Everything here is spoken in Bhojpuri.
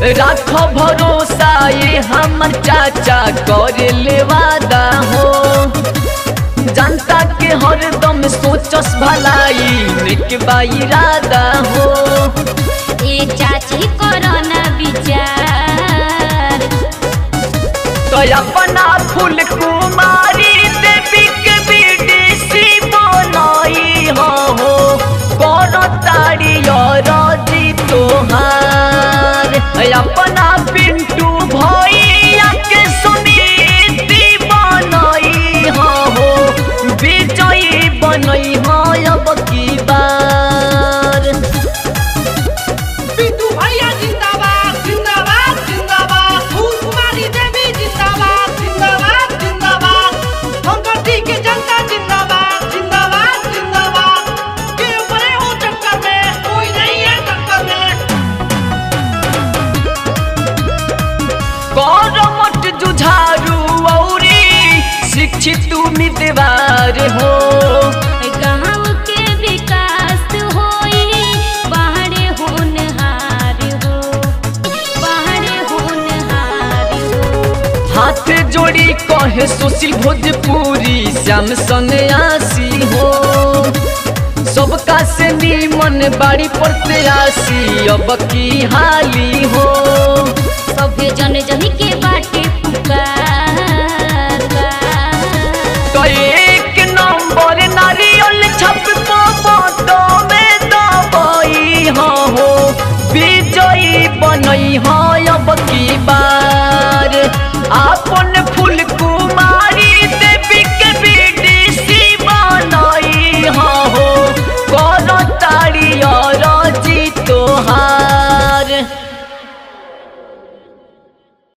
राख भरोसा ये हमर चाचा करे ले वादा हो। जनता के हरदम सोचस भलाई नेक बा इरादा हो। ए चाची करो ना विचार तो अपना फूल कुमारी देवी के बीडीसी बनाई हो करो ताड़ी और जी तोहार। अपना पिंटू भैया के समिति बनाई हो विजयी बनई हो अब की बार। पिंटू भैया जिंदाबाद जिंदाबाद जिंदाबाद, फूल कुमारी देवी जिंदाबाद जिंदाबाद जिंदाबाद, शंकर के जनता जिंदाबाद जिंदाबाद जिंदाबाद। के बड़े हो चक्कर में कोई नहीं है टक्कर में। करमट जुझारू औरी शिक्षित उम्मीदवार हो। गाँव के विकास होई बाहरे होनहार हो, बाहरे होनहार हो। हाथ जोड़ी कहे सुशील भोजपुरी श्याम सन्यासी हो। सबका से नीमन बाड़ी प्रत्याशी अब की हाली हो। सभे जन जन के बाटे पुकार